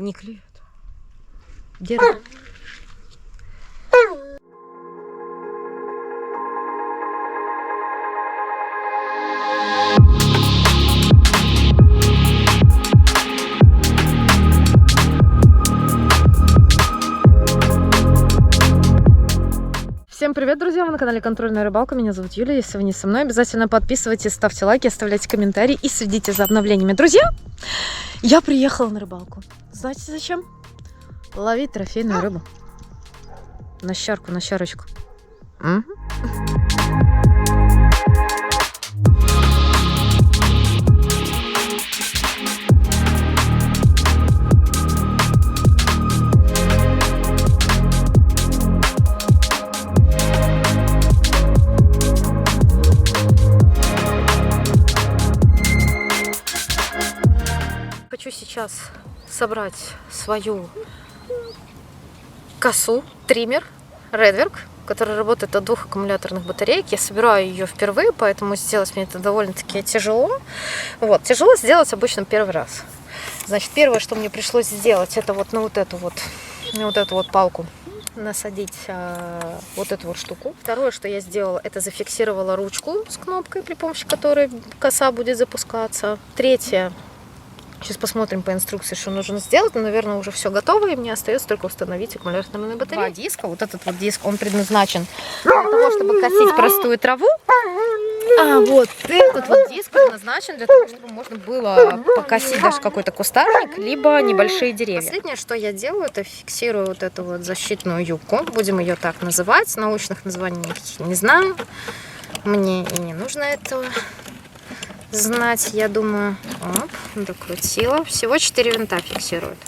Не клюет. Держи. Всем привет, друзья! Вы на канале Контрольная рыбалка. Меня зовут Юля. Если вы не со мной, обязательно подписывайтесь, ставьте лайки, оставляйте комментарии и следите за обновлениями. Друзья, я приехала на рыбалку. Знаете зачем? Ловить трофейную рыбу. На щарку, на щарочку. Хочу сейчас собрать свою косу, триммер Redwerk, который работает от 2 аккумуляторных батареек. Я собираю ее впервые, поэтому сделать мне это довольно-таки тяжело. Вот, тяжело сделать обычно первый раз. Значит, первое, что мне пришлось сделать, это вот на вот эту вот палку насадить вот эту вот штуку. Второе, что я сделала, это зафиксировала ручку с кнопкой, при помощи которой коса будет запускаться. Третье. Сейчас посмотрим по инструкции, что нужно сделать. Но, наверное, уже все готово, и мне остается только установить аккумуляторные батареи. Два диска. Вот этот вот диск, он предназначен для того, чтобы косить простую траву. А вот этот вот диск предназначен для того, чтобы можно было покосить даже какой-то кустарник, либо небольшие деревья. Последнее, что я делаю, это фиксирую вот эту вот защитную юбку. Будем ее так называть. Научных названий никаких не знаю. Мне и не нужно этого знать, я думаю. Оп, докрутила. Всего 4 винта фиксирует.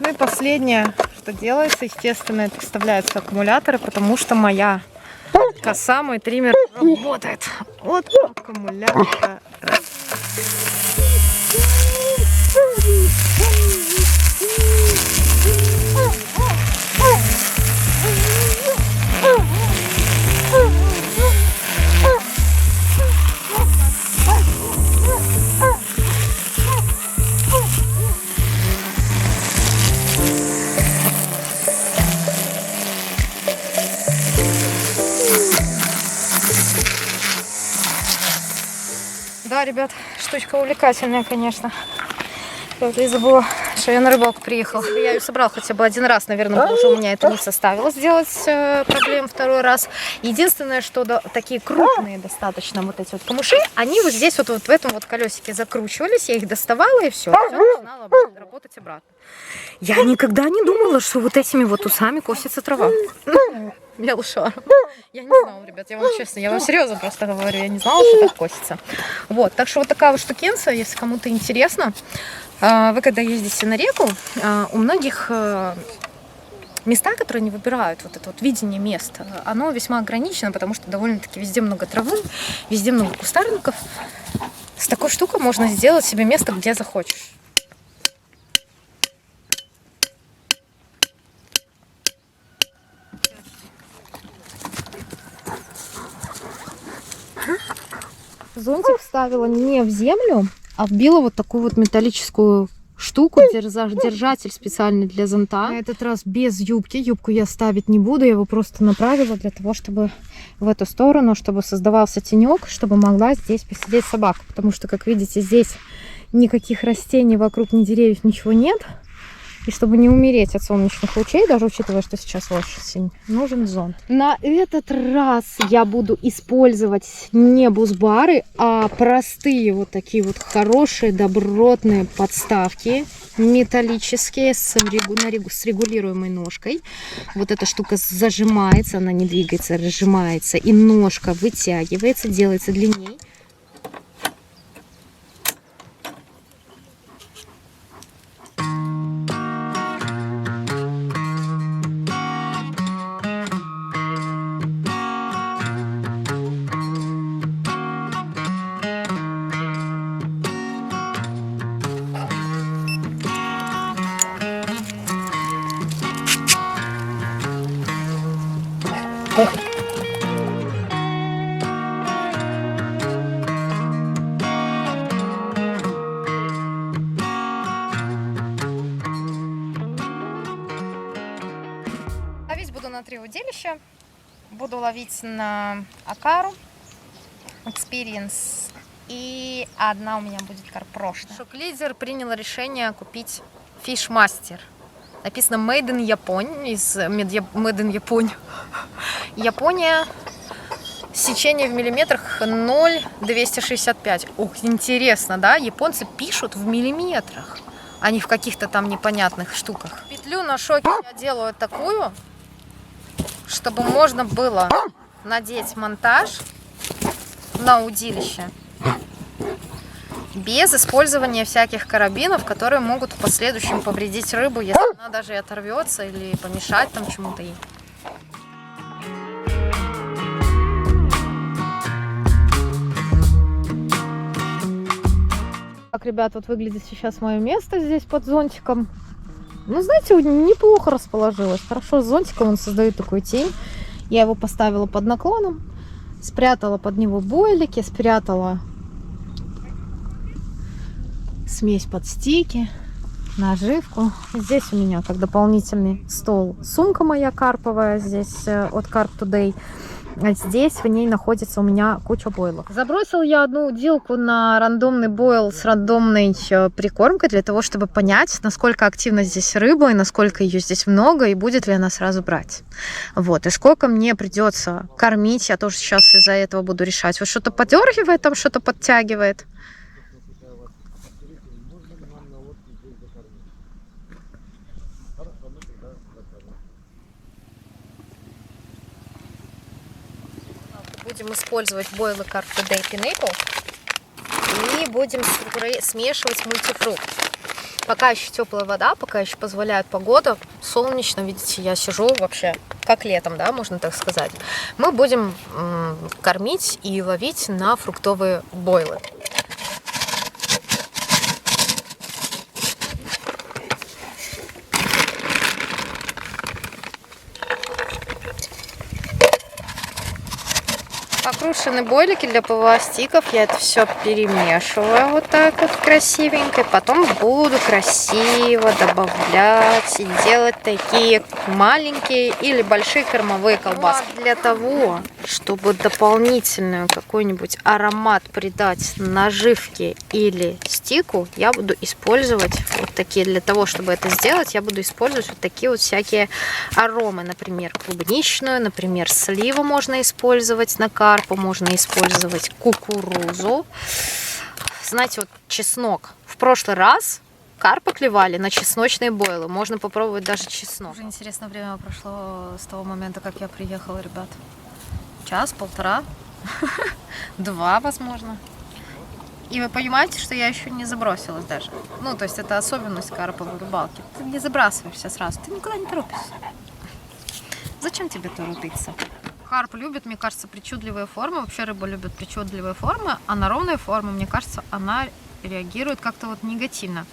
Ну и последнее, что делается, естественно, это вставляются аккумуляторы, потому что моя коса, мой триммер работает от аккумулятора. Да, ребят, штучка увлекательная, конечно. Правда, я забыла, что я на рыбалку приехала. Если бы я ее собрала хотя бы один раз, наверное, уже у меня это не составило сделать проблем второй раз. Единственное, что такие крупные достаточно вот эти вот камыши, они вот здесь вот в этом вот колесике закручивались, я их доставала, и все начинала работать обратно. Я никогда не думала, что вот этими вот усами косится трава. Мелшар. Я не знала, ребят, я вам честно, я вам серьезно просто говорю, я не знала, что так косится. Вот, так что вот такая вот штукенция, если кому-то интересно, вы когда ездите на реку, у многих места, которые они выбирают, вот это вот видение места, оно весьма ограничено, потому что довольно-таки везде много травы, везде много кустарников. С такой штукой можно сделать себе место, где захочешь. Зонтик вставила не в землю, а вбила вот такую вот металлическую штуку, держатель специальный для зонта. На этот раз без юбки. Юбку я ставить не буду, я его просто направила для того, чтобы в эту сторону, чтобы создавался тенек, чтобы могла здесь посидеть собака. Потому что, как видите, здесь никаких растений вокруг, ни деревьев, ничего нет. И чтобы не умереть от солнечных лучей, даже учитывая, что сейчас осень, нужен зонт. На этот раз я буду использовать не бусбары, а простые вот такие вот хорошие, добротные подставки металлические с регулируемой ножкой. Вот эта штука зажимается, она не двигается, разжимается, и ножка вытягивается, делается длиннее. удилище. Буду ловить на Акару, Experience, и одна у меня будет карпрошная. Шок-лидер принял решение купить Fishmaster. Написано Made in Japan, Made in Japan. Япония, сечение в миллиметрах 0,265. Ух, интересно, да? Японцы пишут в миллиметрах, а не в каких-то там непонятных штуках. Петлю на шоке я делаю такую, чтобы можно было надеть монтаж на удилище без использования всяких карабинов, которые могут в последующем повредить рыбу, если она даже и оторвется или помешать там чему-то ей. Как, ребят, вот выглядит сейчас мое место здесь под зонтиком. Ну, знаете, неплохо расположилось. Хорошо, с зонтиком он создает такую тень. Я его поставила под наклоном, спрятала под него бойлики, спрятала смесь под стики, наживку. Здесь у меня как дополнительный стол сумка моя карповая, здесь от Carp Today. Здесь в ней находится у меня куча бойлов. Забросил я одну удилку на рандомный бойл с рандомной прикормкой для того, чтобы понять, насколько активна здесь рыба и насколько ее здесь много и будет ли она сразу брать. Вот. И сколько мне придется кормить, я тоже сейчас из-за этого буду решать. Вот что-то подергивает, там что-то подтягивает. Будем использовать бойлы Carp Today Pineapple и будем смешивать мультифрукт. Пока еще теплая вода, пока еще позволяет погода, солнечно, видите, я сижу вообще как летом, да, можно так сказать. Мы будем кормить и ловить на фруктовые бойлы. Покрушены бойлики для ПВА-стиков. Я это все перемешиваю вот так вот красивенько. И потом буду красиво добавлять и делать такие маленькие или большие кормовые колбаски. Для того, чтобы дополнительную какой-нибудь аромат придать наживке или стику, я буду использовать вот такие. Для того, чтобы это сделать, я буду использовать вот такие вот всякие аромы. Например, клубничную, например, сливу можно использовать на карпу, можно использовать кукурузу. Знаете, вот чеснок. В прошлый раз карпы клевали на чесночные бойлы. Можно попробовать даже чеснок. Уже интересное время прошло с того момента, как я приехала, ребят. Час, полтора, 2, возможно. И вы понимаете, что я еще не забросилась даже. Ну, то есть это особенность карповой рыбалки. Ты не забрасываешься сразу, ты никуда не торопишься. Зачем тебе торопиться? Карп любит, мне кажется, причудливые формы. Вообще рыба любит причудливые формы, а на ровные формы, мне кажется, она реагирует как-то вот негативно.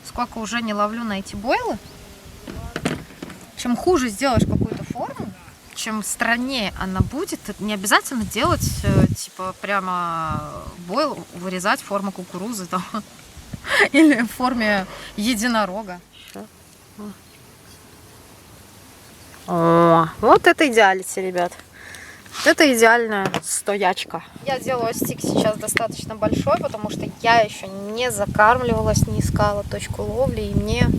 Сколько уже не ловлю на эти бойлы, чем хуже сделаешь какую-то форму, чем страннее она будет, не обязательно делать, типа, прямо бойл, вырезать форму кукурузы там, или в форме единорога. О, вот это идеалити, ребят. Это идеальная стоячка. Я делаю стик сейчас достаточно большой, потому что я еще не закармливалась, не искала точку ловли, и мне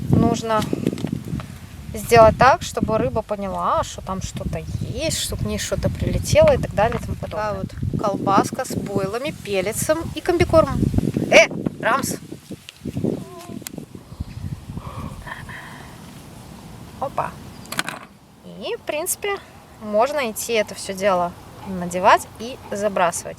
нужно сделать так, чтобы рыба поняла, что там что-то есть, что к ней что-то прилетело и так далее и тому подобное. Такая вот колбаска с бойлами, пеллетсом и комбикормом. Рамс! Опа! И, в принципе, можно идти это все дело надевать и забрасывать.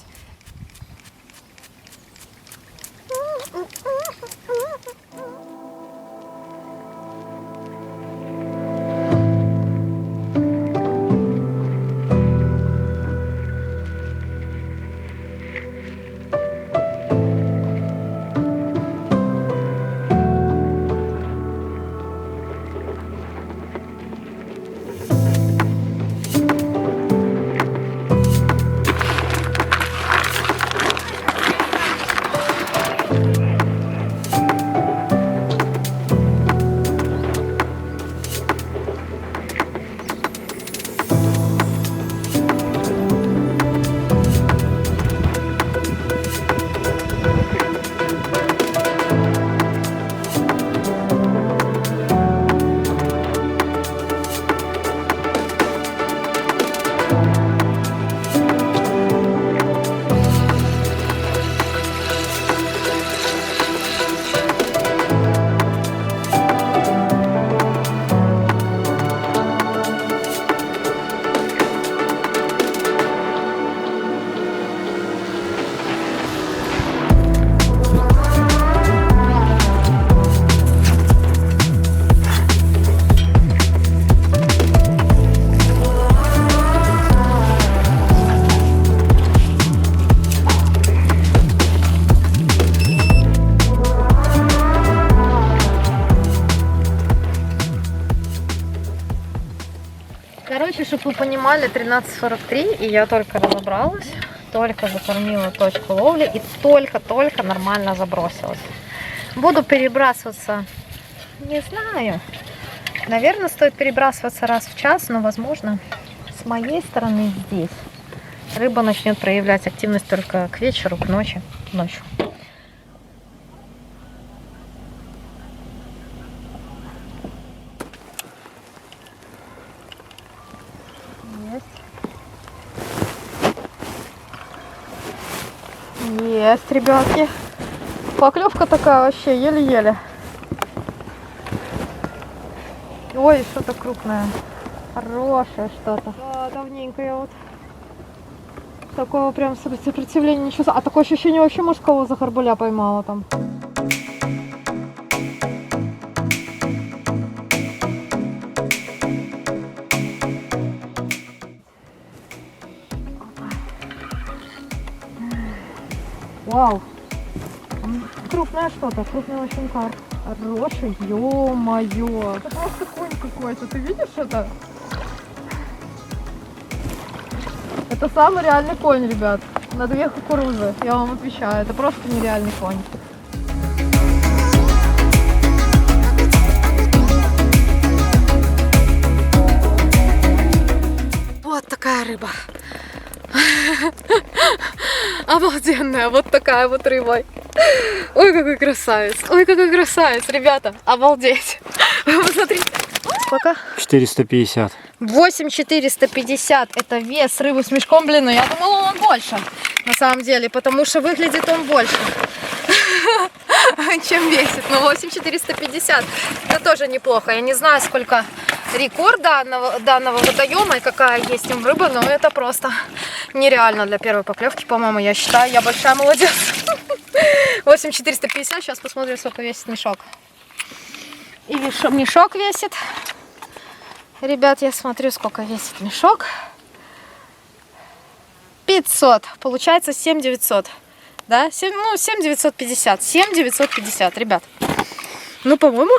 вы понимали, 13:43, и я только разобралась, только закормила точку ловли и только-только нормально забросилась. Буду перебрасываться, не знаю, наверное, стоит перебрасываться раз в час, но, возможно, с моей стороны здесь рыба начнет проявлять активность только к вечеру, к ночи, ночью. Есть, ребятки. Поклевка такая вообще еле-еле. Ой, что-то крупное. Хорошее что-то. Да, давненько я вот такого прям сопротивления не чувствую. А такое ощущение вообще мужского захарбуля поймала там. Вау! Крупное что-то, крупный очень карп. Хороший, ё-моё! Это просто конь какой-то, ты видишь это? Это самый реальный конь, ребят. На 2 кукурузы, я вам отвечаю. Это просто нереальный конь. Вот такая рыба. Обалденная, вот такая вот рыба. Ой, какой красавец. Ой, какой красавец, ребята. Обалдеть. Посмотрите. Сколько? 450. 8450 это вес рыбы с мешком, блин, но я думала, он больше, на самом деле, потому что выглядит он больше, чем весит. Но 8450 это тоже неплохо. Я не знаю, сколько рекорд данного водоема и какая есть им рыба, но это просто нереально для первой поклевки, по-моему, я считаю, я большая молодец. 8450, сейчас посмотрим, сколько весит мешок. И мешок весит. Ребят, я смотрю, сколько весит мешок. 500. Получается 7900. Да? 7950. 7950, ребят. Ну, по-моему,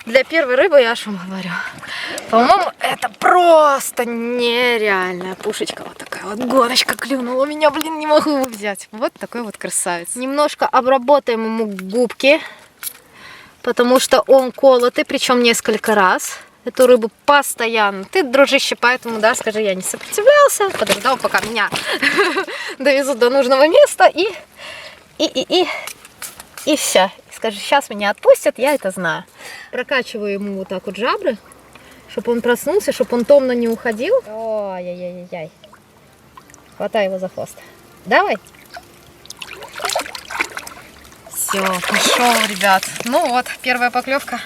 для первой рыбы, я что говорю, по-моему, это просто нереальная пушечка. Вот такая вот гоночка клюнула. Меня, блин, не могу его взять. Вот такой вот красавец. Немножко обработаем ему губки, потому что он колотый, причем несколько раз. Эту рыбу постоянно. Ты, дружище, поэтому, да, скажи, я не сопротивлялся, подождал, пока меня довезут до нужного места и все. Скажи, сейчас меня отпустят, я это знаю. Прокачиваю ему вот так вот жабры, чтобы он проснулся, чтобы он томно не уходил. Ой-яй-яй-яй. Хватай его за хвост. Давай. Все, пошел, ребят. Ну вот, первая поклевка.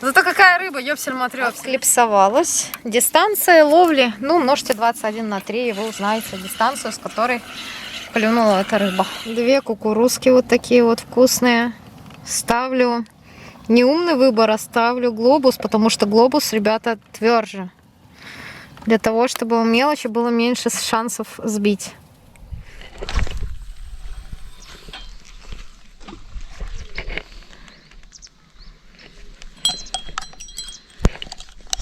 Зато какая рыба, ёпсель-матрёпсель. Клипсовалась. Дистанция ловли, ну, множьте 21 на 3, и вы узнаете дистанцию, с которой клюнула эта рыба. 2 кукурузки вот такие вот вкусные. Ставлю, неумный выбор, а ставлю глобус, потому что глобус, ребята, тверже. Для того, чтобы у мелочи было меньше шансов сбить.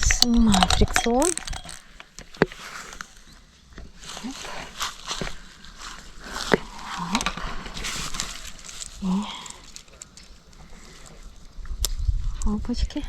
Снимаю фрикцион. Опачки.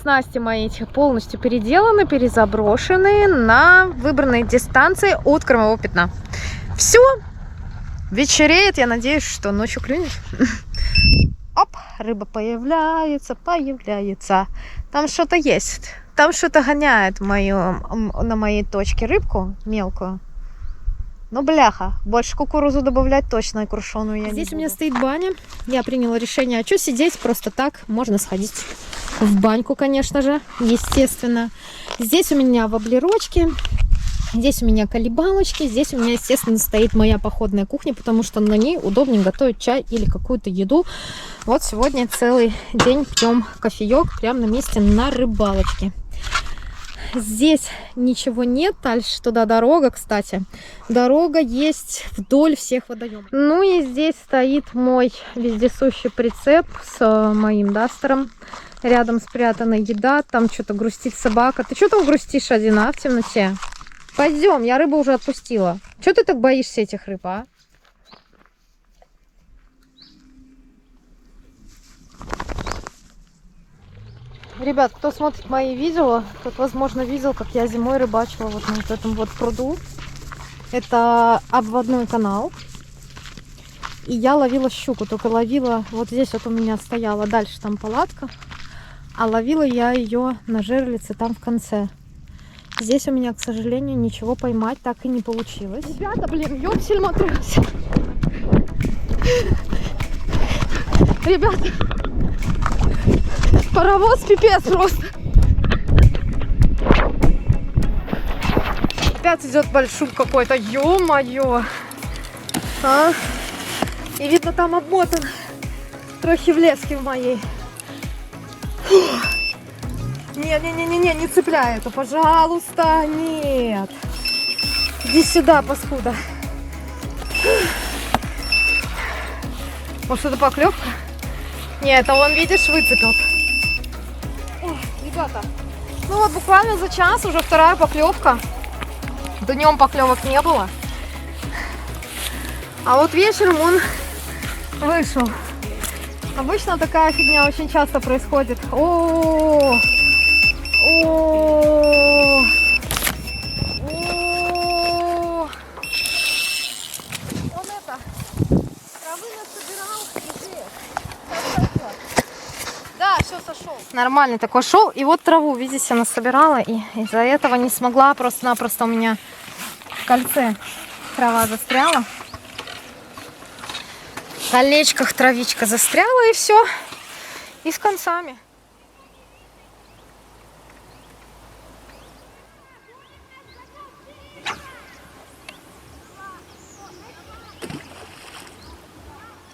Снасти мои полностью переделаны, перезаброшены на выбранной дистанции от кормового пятна. Все, вечереет, я надеюсь, что ночью клюнет. Оп, рыба появляется. Там что-то есть, там что-то гоняет на моей точке рыбку мелкую. Ну, бляха, больше кукурузу добавлять точно, и крушеную я не буду. Здесь у меня стоит баня, я приняла решение, а что сидеть просто так, можно сходить. в баньку, конечно же, естественно. Здесь у меня воблерочки, здесь у меня колебалочки, здесь у меня, естественно, стоит моя походная кухня, потому что на ней удобнее готовить чай или какую-то еду. Вот сегодня целый день пьем кофеек прямо на месте на рыбалочке. Здесь ничего нет, дальше туда дорога, кстати. Дорога есть вдоль всех водоемов. Ну и здесь стоит мой вездесущий прицеп с моим дастером. Рядом спрятана еда, там что-то грустит собака. Ты что там грустишь один, в темноте? Пойдем, я рыбу уже отпустила. Что ты так боишься этих рыб, а? Ребят, кто смотрит мои видео, тот, возможно, видел, как я зимой рыбачила вот на вот этом вот пруду. Это обводной канал. И я ловила щуку, только ловила... Вот здесь вот у меня стояла, дальше там палатка. А ловила я ее на жерлице там в конце. Здесь у меня, к сожалению, ничего поймать так и не получилось. Ребята, блин, ёпсель-матрос. Ребята, паровоз пипец просто. Опять идет большой какой-то, ё-моё. А? И видно, там обмотан трохи в леске в моей. Не-не-не-не, не цепляй это, пожалуйста, нет. Иди сюда, паскуда. Может, это поклевка? Нет, это он, видишь, выцепил. Ой, ребята, ну вот буквально за час уже вторая поклевка. Днем поклевок не было. А вот вечером он вышел. Обычно такая фигня очень часто происходит. О, он это травы насобирал и здесь. Да, все, сошел. Нормальный такой шел. И вот траву, видите, насобирала. И из-за этого не смогла. Просто-напросто у меня в кольце трава застряла. В колечках травичка застряла, и все. И с концами.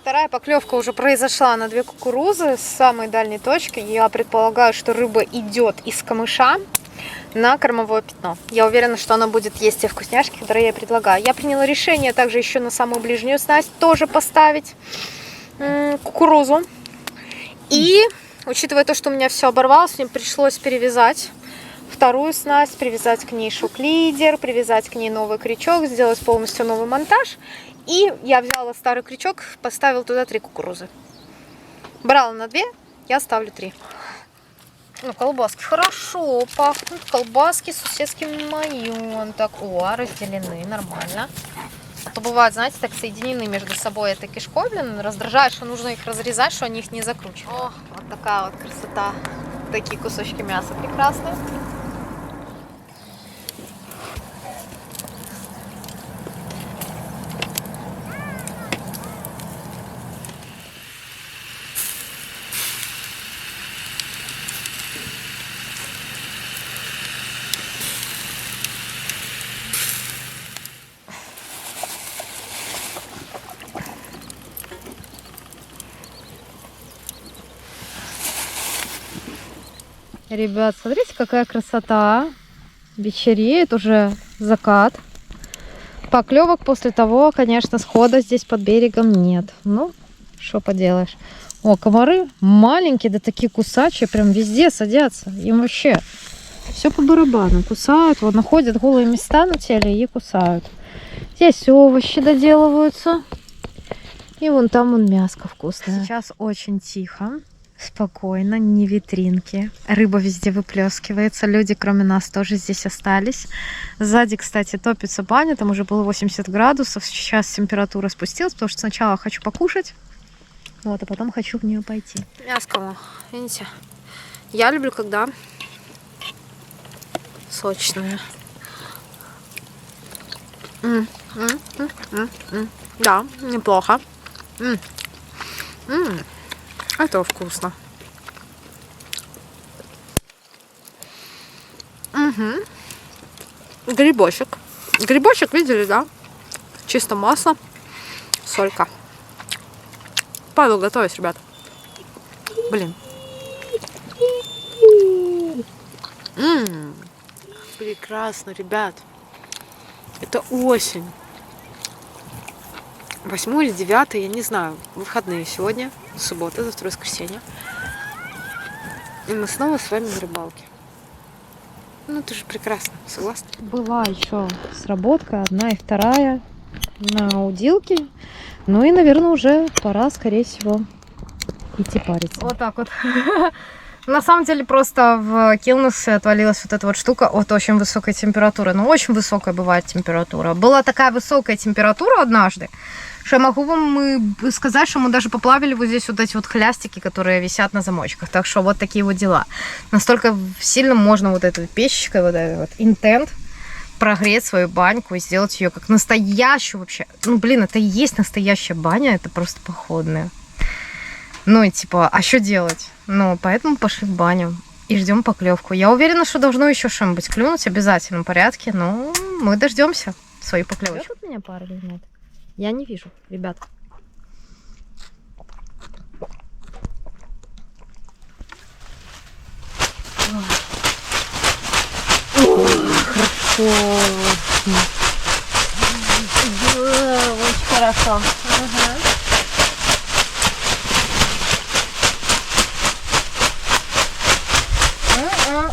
Вторая поклевка уже произошла на 2 кукурузы с самой дальней точки. Я предполагаю, что рыба идет из камыша на кормовое пятно. Я уверена, что она будет есть те вкусняшки, которые я предлагаю. Я приняла решение также еще на самую ближнюю снасть тоже поставить кукурузу. И, учитывая то, что у меня все оборвалось, мне пришлось перевязать вторую снасть, привязать к ней шок-лидер, привязать к ней новый крючок, сделать полностью новый монтаж. И я взяла старый крючок, поставила туда 3 кукурузы. Брала на 2, я ставлю 3. Ну, колбаски хорошо пахнут. Колбаски суседским майон. Так, разделены, нормально. А то бывает, знаете, так соединены между собой этой кишкой, блин, раздражает, что нужно их разрезать, что они их не закручивают. О, вот такая вот красота. Такие кусочки мяса прекрасные. Ребят, смотрите, какая красота. Вечереет, уже закат. Поклевок после того, конечно, схода здесь под берегом нет. Ну, что поделаешь. О, комары маленькие, да такие кусачие, прям везде садятся. Им вообще все по барабану. Кусают, вот находят голые места на теле и кусают. Здесь овощи доделываются. И вон там вон мяско вкусное. Сейчас очень тихо. Спокойно, не витринки. Рыба везде выплескивается. Люди, кроме нас, тоже здесь остались. Сзади, кстати, топится баня. Там уже было 80 градусов. Сейчас температура спустилась, потому что сначала хочу покушать. Вот, а потом хочу в нее пойти. Мяско, видите? Я люблю, когда сочное. Да, неплохо. Это вкусно. Угу. Грибочек. Грибочек, видели, да? Чисто масло, солька. Павел готовить, ребят. Блин. Прекрасно, ребят. Это осень. 8 или 9, я не знаю. Выходные сегодня. Суббота, завтра воскресенье. И мы снова с вами на рыбалке. Ну, это же прекрасно, согласна? Была еще сработка, 1 и 2 на удилке. Ну и, наверное, уже пора, скорее всего, идти париться. Вот так вот. На самом деле просто в Килнесе отвалилась вот эта вот штука от очень высокой температуры. Ну, очень высокая бывает температура. Была такая высокая температура однажды, что я могу вам сказать, что мы даже поплавили вот здесь вот эти вот хлястики, которые висят на замочках. Так что вот такие вот дела. Настолько сильно можно вот этой печечкой, вот этот вот интент, прогреть свою баньку и сделать ее как настоящую вообще. Ну, блин, это и есть настоящая баня, это просто походная. Ну и типа, а что делать? Ну, поэтому пошли в баню и ждем поклевку. Я уверена, что должно еще что-нибудь клюнуть в обязательном порядке, но мы дождемся своей поклевочки. Тут меня пара или нет? Я не вижу, ребят. Хорошо. Да, очень хорошо.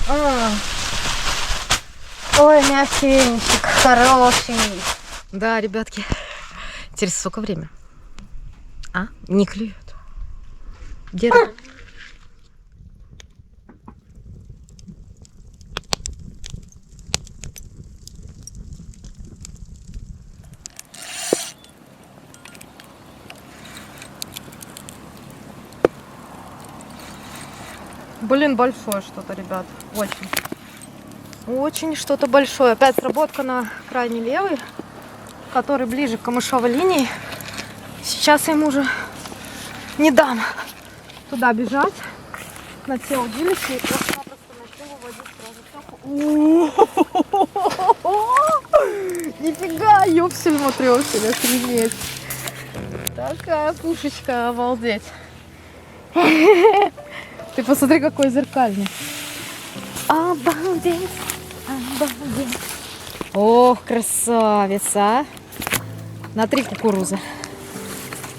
Ага. Ой, мягкенечек, хороший. Да, ребятки. Через сколько время? А? Не клюет. Держи. Блин, большое что-то, ребят. Очень. Очень что-то большое. Опять сработка на крайней левой, который ближе к камышовой линии. Сейчас я ему уже не дам туда бежать. На те удилища. И просто начну выводить сразу. Нифига, ёпсель-матрёсель, охренеть. Такая пушечка, обалдеть. Ты посмотри, какой зеркальный. Обалдеть, обалдеть. Ох, красавица. На 3 кукурузы.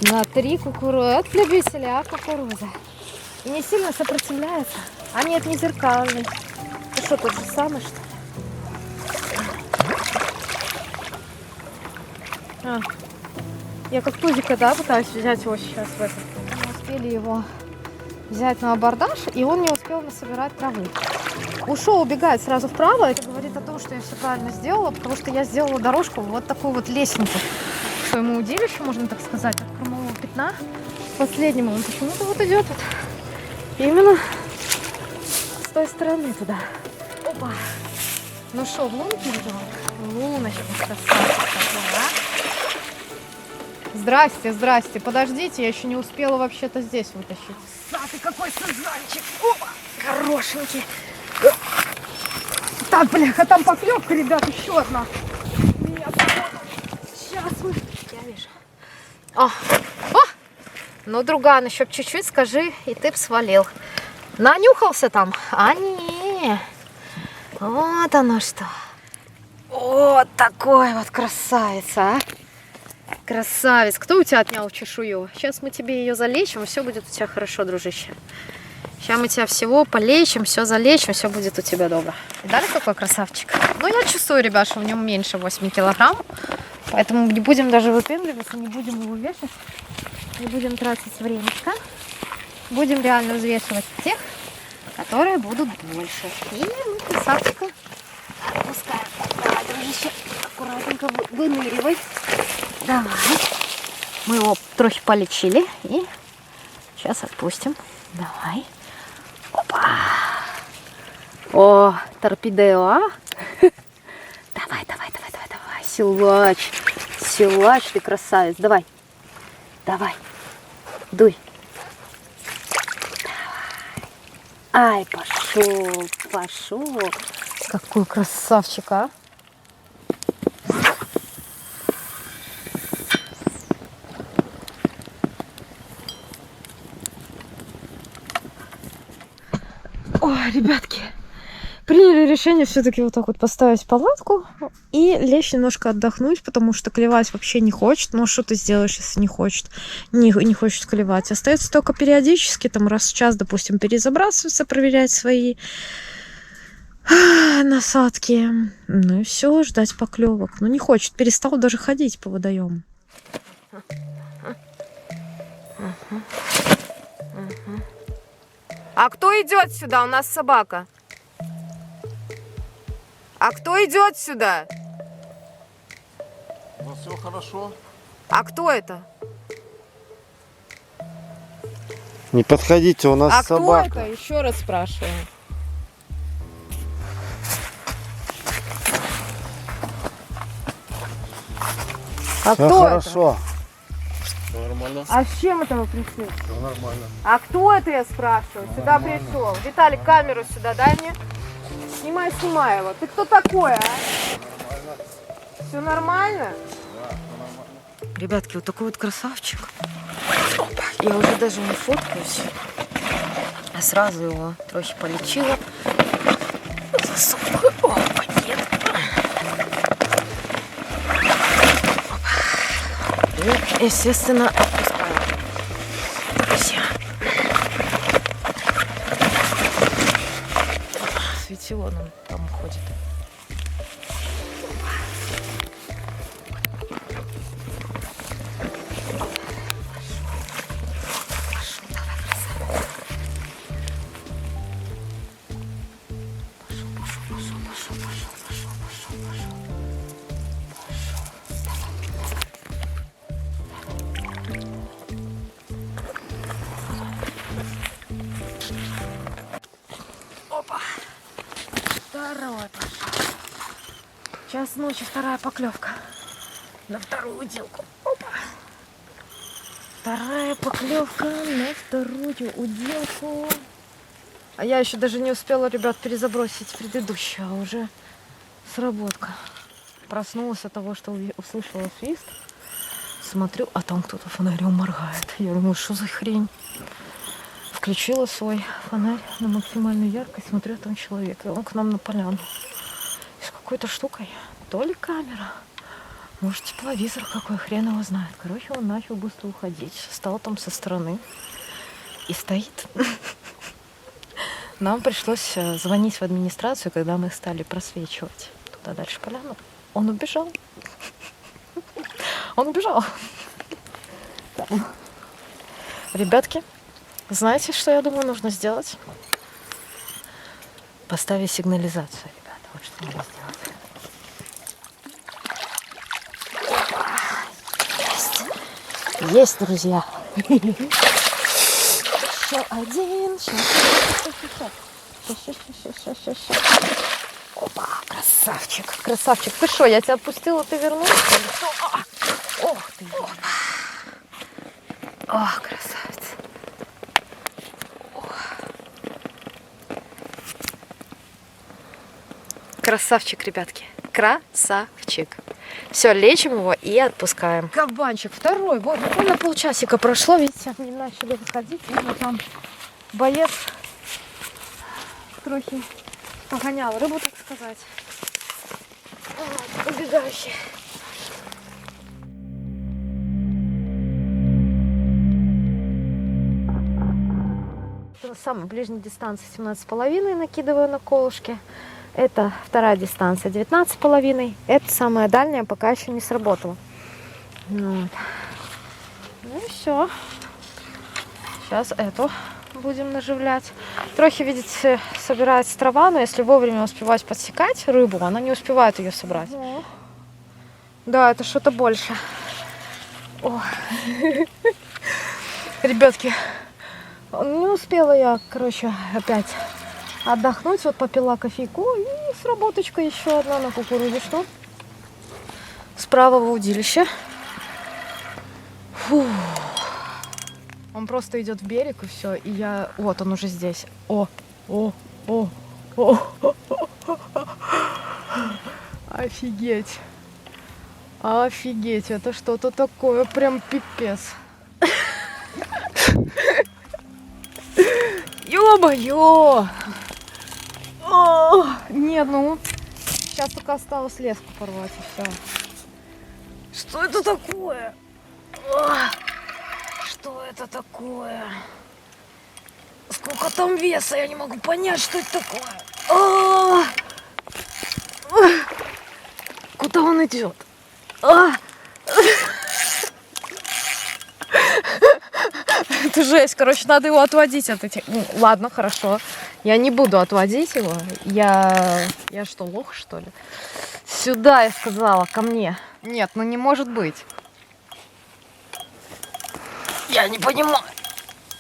На 3 кукурузы. От любителя кукуруза. И не сильно сопротивляется. А нет, не зеркальный. Ты что, тот же самый, что ли? Я как тузика, да, пытаюсь взять его сейчас в этот. Мы успели его взять на абордаж, и он не успел насобирать травы. Ушел, убегает сразу вправо. Это говорит о том, что я все правильно сделала, потому что я сделала дорожку, вот такую вот лесенку к своему удилищу, можно так сказать, от кормового пятна к последнему. Он почему-то вот идет вот именно с той стороны туда. Опа! Ну что, в лунке идем? Луночка, красавица. Здрасте, здрасте. Подождите, я еще не успела вообще-то здесь вытащить. Ты какой сазанчик! Опа! Хорошенький. Так, бляха, там поклевка, ребят, еще одна. Нет, сейчас мы... Я вижу. О! Ну, друган, еще чуть-чуть скажи, и ты б свалил. Нанюхался там? А не. Вот оно что. Вот такой вот красавица, а. Красавец. Кто у тебя отнял чешую? Сейчас мы тебе ее залечим, и все будет у тебя хорошо, дружище. Сейчас мы тебя всего полечим, все залечим, все будет у тебя добро. Видали, какой красавчик? Ну, я чувствую, ребят, что в нем меньше 8 килограмм. Поэтому не будем даже выпендриваться, не будем его вешать. Не будем тратить времечко. Будем реально взвешивать тех, которые будут больше. И мы красавчика отпускаем. Давай, дружище, аккуратненько выныривай. Давай. Мы его трохи полечили. И сейчас отпустим. Давай. Опа. О, торпедео, а? Давай. Силач. Силач, ты красавец. Давай. Дуй. Давай. Ай, пошел. Какой красавчик, а! Ой, ребятки, приняли решение все-таки вот так вот поставить палатку и лечь немножко отдохнуть, потому что клевать вообще не хочет. Ну, что ты сделаешь, если не хочет, не хочет клевать? Остается только периодически, там, раз в час, допустим, перезабрасываться, проверять свои насадки. Ну и все, ждать поклевок. Ну, не хочет, перестал даже ходить по водоему. А кто идет сюда? У нас собака. А кто идет сюда? У нас все хорошо. А кто это? Не подходите, у нас собака. Кто это? Еще раз спрашиваю. А Все кто хорошо. Все нормально. это? А с чем это вы пришли? Все нормально. А кто это, я спрашиваю? Сюда пришел. Виталий, камеру сюда дай мне. Снимай его. Ты кто такой, а? Нормально. Все нормально? Да, все нормально. Ребятки, вот такой вот красавчик. Опа, я уже даже не фоткаюсь. Я сразу его трохи полечила. Засунула. Опа, нет. И, естественно, отпускаю. Все. Светило он там ходит. Опа. Второй пошел. Час ночи, вторая поклевка. На вторую уделку. Опа. Вторая поклевка на вторую уделку. А я еще даже не успела, ребят, перезабросить предыдущую, а уже сработка. Проснулась от того, что услышала свист. Смотрю, а там кто-то фонарем моргает. Я думаю, что за хрень? Включила свой фонарь на максимальную яркость, смотрю, там человек. И он к нам на поляну. И с какой-то штукой. То ли камера, может, тепловизор какой, хрен его знает. Короче, он начал быстро уходить. Стал там со стороны. И стоит. Нам пришлось звонить в администрацию, когда мы стали просвечивать туда дальше поляну. Он убежал. Он убежал. Ребятки, знаете, что я думаю, нужно сделать? Поставить сигнализацию, ребята. Вот что надо сделать. Есть, друзья. Еще один. Опа, красавчик, красавчик. Ты что, я тебя отпустила, ты вернулся? Ох ты. Ох, красавец. Красавчик, ребятки. Красавчик. Все, лечим его и отпускаем. Кабанчик второй. Вот, буквально полчасика прошло. Видите, они начали выходить. Видно, там боец трохи погонял рыбу, так сказать. Вот, убегающий. Самая ближняя дистанция 17,5 накидываю на колышки. Это вторая дистанция 19,5. Это самая дальняя, пока еще не сработала. Вот. Ну и все. Сейчас эту будем наживлять. Трохи, видите, собирается трава, но если вовремя успевать подсекать рыбу, она не успевает ее собрать. Да, это что-то больше. Ребятки, не успела я, короче, опять отдохнуть. Вот попила кофейку и сработочка еще одна на кукурузе. Что? С правого удилища. Фу. Он просто идет в берег и все. И я... Вот он уже здесь. О. Офигеть. Офигеть, это что-то такое, прям пипец. Ё-моё! Нет, ну, сейчас только осталось леску порвать и все. Что это такое? Что это такое? Сколько там веса? Я не могу понять, что это такое. Куда он идет? Это жесть, короче, надо его отводить от этих. Ну, ладно, хорошо. Я не буду отводить его. Я что, лох, что ли? Сюда, я сказала, ко мне. Нет, ну не может быть. Я не понимаю,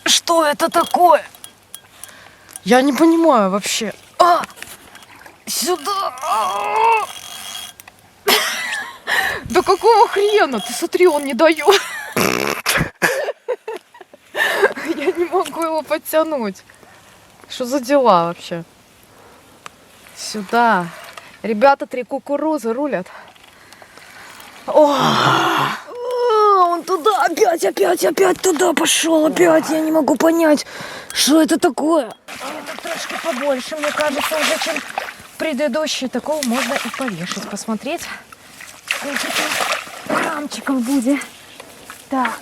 что это такое. Я не понимаю вообще. Сюда. Да какого хрена? Ты смотри, он не дает. Я не могу его подтянуть. Что за дела вообще? Сюда. Ребята, 3 кукурузы рулят. Он туда опять туда пошел опять. Я не могу понять, что это такое. Это трошки побольше, мне кажется, уже, чем предыдущий. Такого можно и повешать, посмотреть. Сколько там граммчиков будет. Так.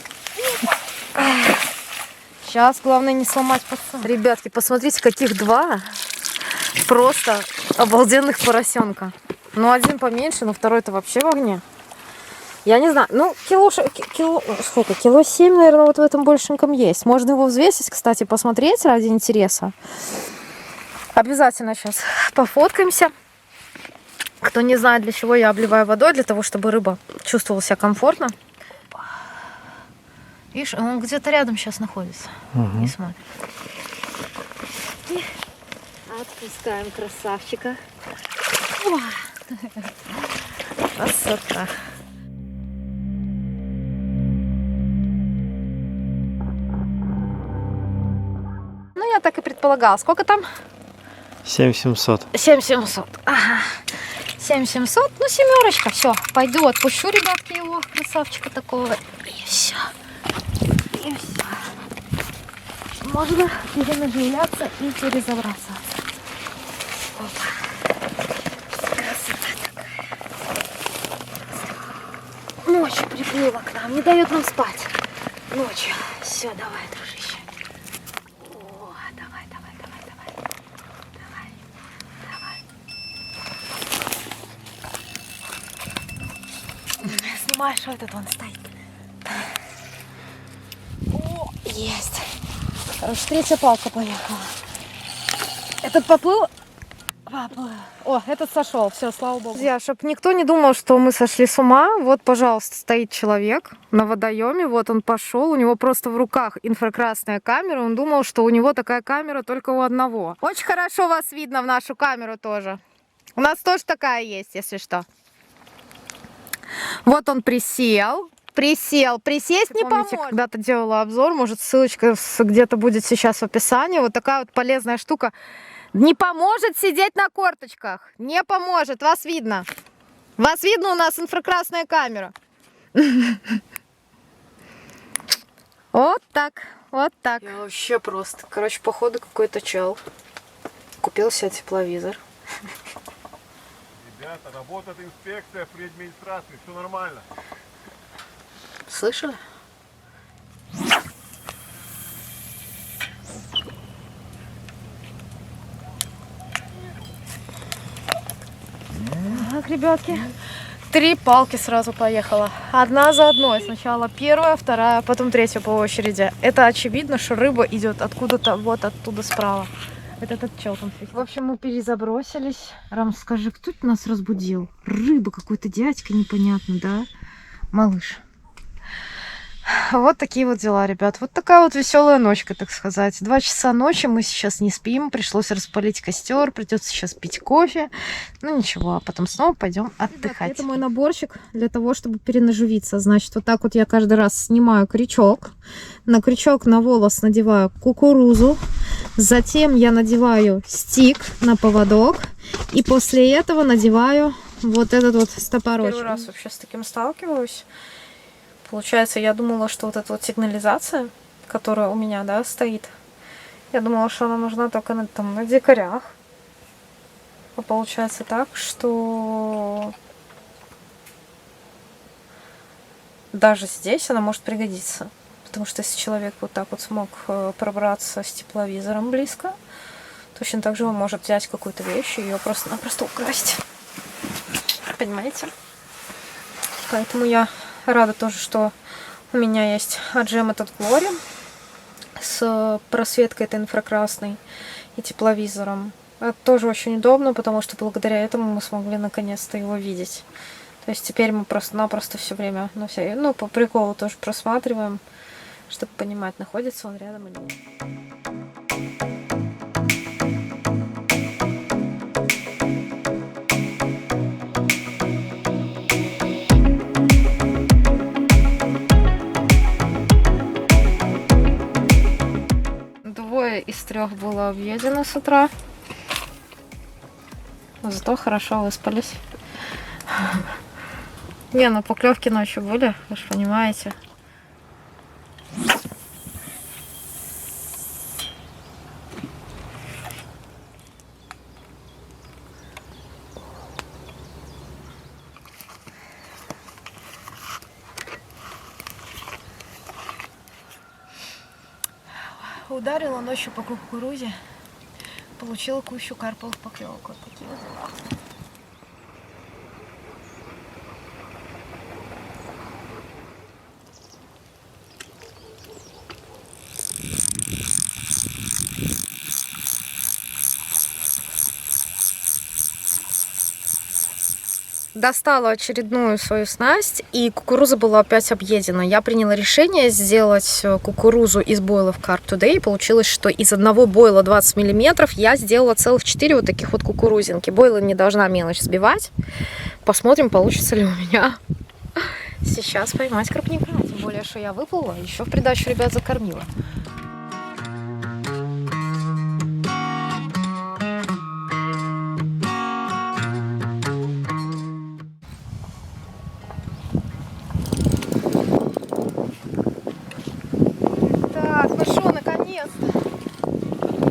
Сейчас главное не сломать пацан. Ребятки, посмотрите, каких 2 просто обалденных поросенка. Ну, один поменьше, но второй-то вообще в огне. Я не знаю, ну, кило 7, наверное, вот в этом большеньком есть. Можно его взвесить, кстати, посмотреть ради интереса. Обязательно сейчас пофоткаемся. Кто не знает, для чего я обливаю водой, для того, чтобы рыба чувствовала себя комфортно. Видишь, он где-то рядом сейчас находится. Не смотри. И отпускаем красавчика. Красота. Ну, я так и предполагала. Сколько там? 7700. 7700. Ага. 7700. Ну, 7. Все, пойду отпущу, ребятки, его, красавчика такого. И все. И все. Можно перенаживляться и перезабраться. Красота такая. Ночью приплыла к нам, не дает нам спать. Ночью. Все, давай, дружище. О, давай. Снимай, что этот он стоит. О, есть. Короче, 3-я палка поехала. Этот поплыл? Поплыл. О, этот сошел. Все, слава богу. Друзья, чтобы никто не думал, что мы сошли с ума. Вот, пожалуйста, стоит человек на водоеме. Вот он пошел. У него просто в руках инфракрасная камера. Он думал, что у него такая камера только у одного. Очень хорошо вас видно в нашу камеру тоже. У нас тоже такая есть, если что. Вот он присел. Присесть не поможет. Когда-то делала обзор, может, ссылочка где-то будет сейчас в описании. Вот такая вот полезная штука. Не поможет сидеть на корточках. Не поможет, вас видно. Вас видно, у нас инфракрасная камера. Вот так, вот так. Я вообще просто. Короче, походу какой-то чел купил себе тепловизор. Ребята, работает инспекция при администрации, все нормально. Слышали? Так, ребятки, 3 палки сразу поехала. Одна за одной. Сначала 1-я, 2-я, потом 3-я по очереди. Это очевидно, что рыба идет откуда-то вот оттуда справа. Это этот чел там. В общем, мы перезабросились. Рам, скажи, кто нас разбудил? Рыба, какой-то дядька непонятный, да? Малыш. Вот такие вот дела, ребят. Вот такая вот веселая ночка, так сказать. 2 часа ночи, мы сейчас не спим. Пришлось распалить костер. Придется сейчас пить кофе. Ну ничего, а потом снова пойдем отдыхать. Это мой наборчик для того, чтобы перенаживиться. Значит, вот так вот я каждый раз снимаю крючок. На крючок, на волос надеваю кукурузу. Затем я надеваю стик на поводок. И после этого надеваю вот этот вот стопорочек. Первый раз вообще с таким сталкиваюсь. Получается, я думала, что вот эта вот сигнализация, которая у меня, да, стоит, я думала, что она нужна только на дикарях. А получается так, что даже здесь она может пригодиться. Потому что если человек вот так вот смог пробраться с тепловизором близко, точно так же он может взять какую-то вещь и ее просто-напросто украсть. Понимаете? Поэтому я рада тоже, что у меня есть отжим этот Glory с просветкой этой инфракрасной и тепловизором. Это тоже очень удобно, потому что благодаря этому мы смогли наконец-то его видеть. То есть теперь мы просто-напросто все время, по приколу тоже просматриваем, чтобы понимать, находится он рядом или нет. Двое из 3 было объедено с утра. Зато хорошо выспались. Не, ну поклевки ночью были, вы же понимаете. Ударила ночью по кукурузе, получила кучу карповых поклевок. Вот такие вот дела. Достала очередную свою снасть, и кукуруза была опять объедена. Я приняла решение сделать кукурузу из бойлов Carp Today. Получилось, что из одного бойла 20 миллиметров я сделала целых 4 вот таких вот кукурузинки. Бойлы не должна мелочь сбивать. Посмотрим, получится ли у меня сейчас поймать крупника. Тем более, что я выплыла, еще в придачу ребят закормила.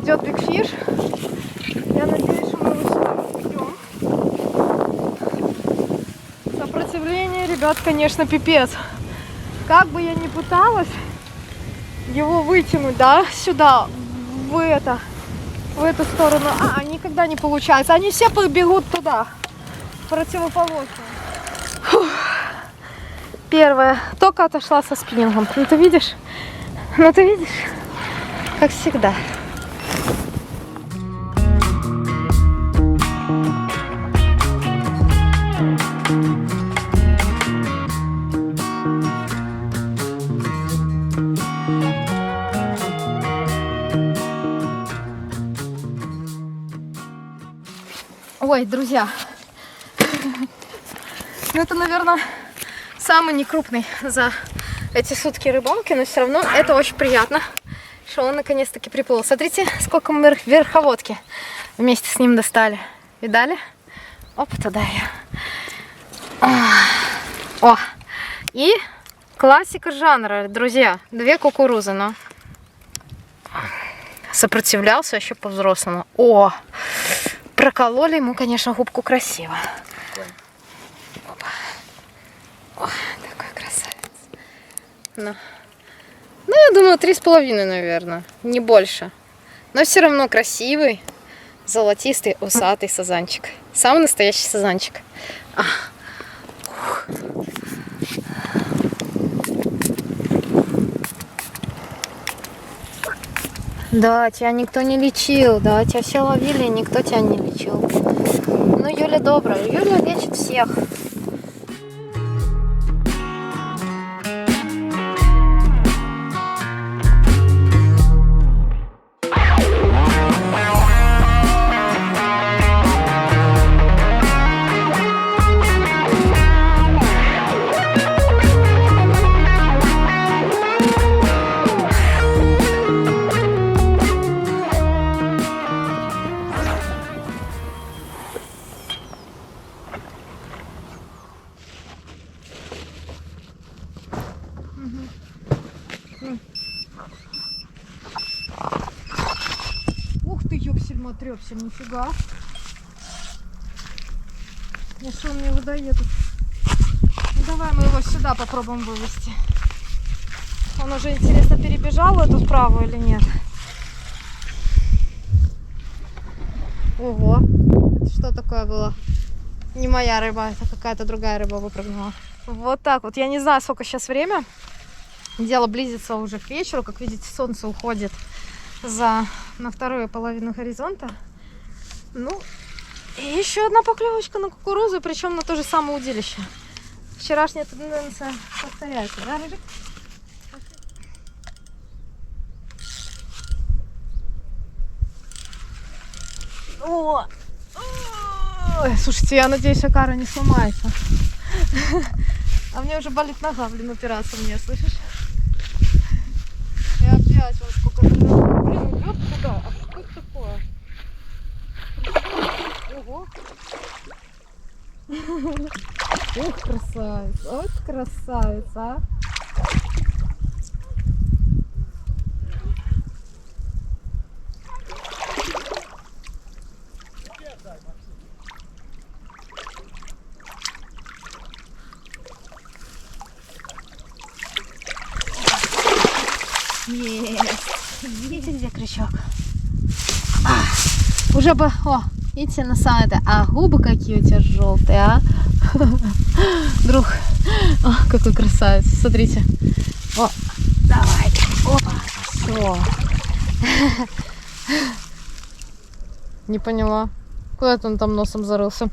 Идет бигфиш. Я надеюсь, что мы его сюда ведем. Сопротивление, ребят, конечно, пипец. Как бы я ни пыталась его вытянуть, да, сюда, в эту сторону, никогда не получается. Они все побегут туда, в противоположную. Фух. Первая. Только отошла со спиннингом. Ну ты видишь? Как всегда. Ой, друзья, ну это, наверное, самый некрупный за эти сутки рыбалки, но все равно это очень приятно, что он наконец-таки приплыл. Смотрите, сколько мы верховодки вместе с ним достали. Видали? Оп, туда я. О! И классика жанра, друзья. 2 кукурузы, но сопротивлялся еще по-взрослому. О! Прокололи ему, конечно, губку красиво. О, такой красавец. Ну, я думаю, 3,5, наверное. Не больше. Но все равно красивый, золотистый, усатый сазанчик. Самый настоящий сазанчик. Да, тебя никто не лечил, да, тебя все ловили, никто тебя не лечил. Ну, Юля добрая, Юля лечит всех. Ух ты, ёпсель-матрёпсель, нифига. Ну что он мне выдает? Ну, давай мы его сюда попробуем вывести. Он уже, интересно, перебежал эту вправо или нет? Ого, это что такое было? Не моя рыба, это какая-то другая рыба выпрыгнула. Вот так вот, я не знаю, сколько сейчас время. Дело близится уже к вечеру. Как видите, солнце уходит на вторую половину горизонта. Ну, и еще одна поклевочка на кукурузу, причем на то же самое удилище. Вчерашняя тенденция повторяется, да, Рыжик? О! Ой, слушайте, я надеюсь, окара не сломается. А мне уже болит нога, блин, упираться мне, слышишь? И опять вон сколько... Блин, идет куда? А что это такое? Ого! Ух, красавец! Вот красавец, а! Видите, где крючок? Уже бы... О, видите, на самом деле... А губы какие у тебя желтые, а? Друг. О, какой красавец. Смотрите. О, давай. Опа, все. Не поняла. Куда это он там носом зарылся?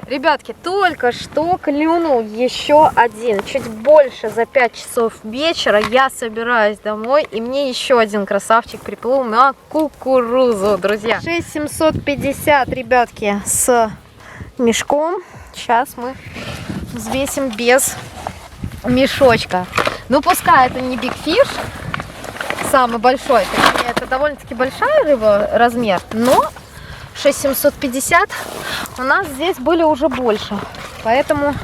Ребятки, только что клюнул еще один. Чуть больше за 5 часов вечера я собираюсь домой. И мне еще один красавчик приплыл на кукурузу, друзья. 6750, ребятки, с мешком. Сейчас мы взвесим без мешочка. Ну, пускай это не Big Fish, самый большой. Точнее, это довольно-таки большая рыба, размер. Но 6750 у нас здесь были уже больше. Поэтому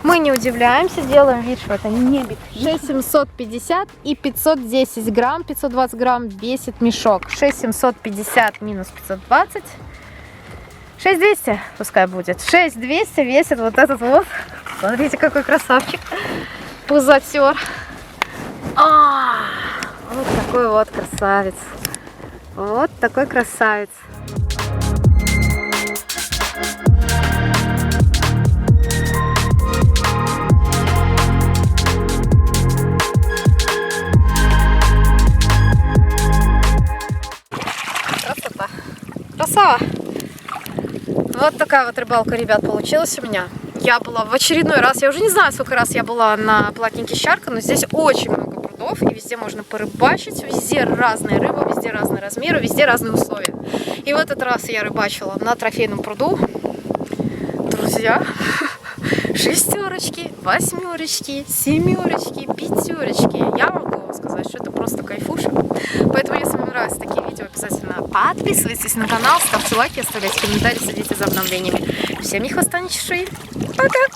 мы не удивляемся, делаем вид, что это не Big Fish. 6750 и 510 грамм, 520 грамм весит мешок. 6750 минус 520. 6200 пускай будет. 6200 весит вот этот вот. Смотрите, какой красавчик. Пузатер. Вот такой вот красавец. Вот такой красавец. Красота. Красава. Вот такая вот рыбалка, ребят, получилась у меня. Я была в очередной раз, я уже не знаю, сколько раз я была на плотнике Щарка, но здесь очень много прудов, и везде можно порыбачить, везде разная рыба, везде разные размеры, везде разные условия. И в этот раз я рыбачила на трофейном пруду. Друзья, шестерочки, восьмерочки, семерочки, пятерочки. Я могу вам сказать, что это просто кайфуша. Поэтому, если вам нравятся такие видео, обязательно подписывайтесь на канал, ставьте лайки, оставляйте комментарии, следите за обновлениями. Всем ни хвоста, ни чешуи. Пока!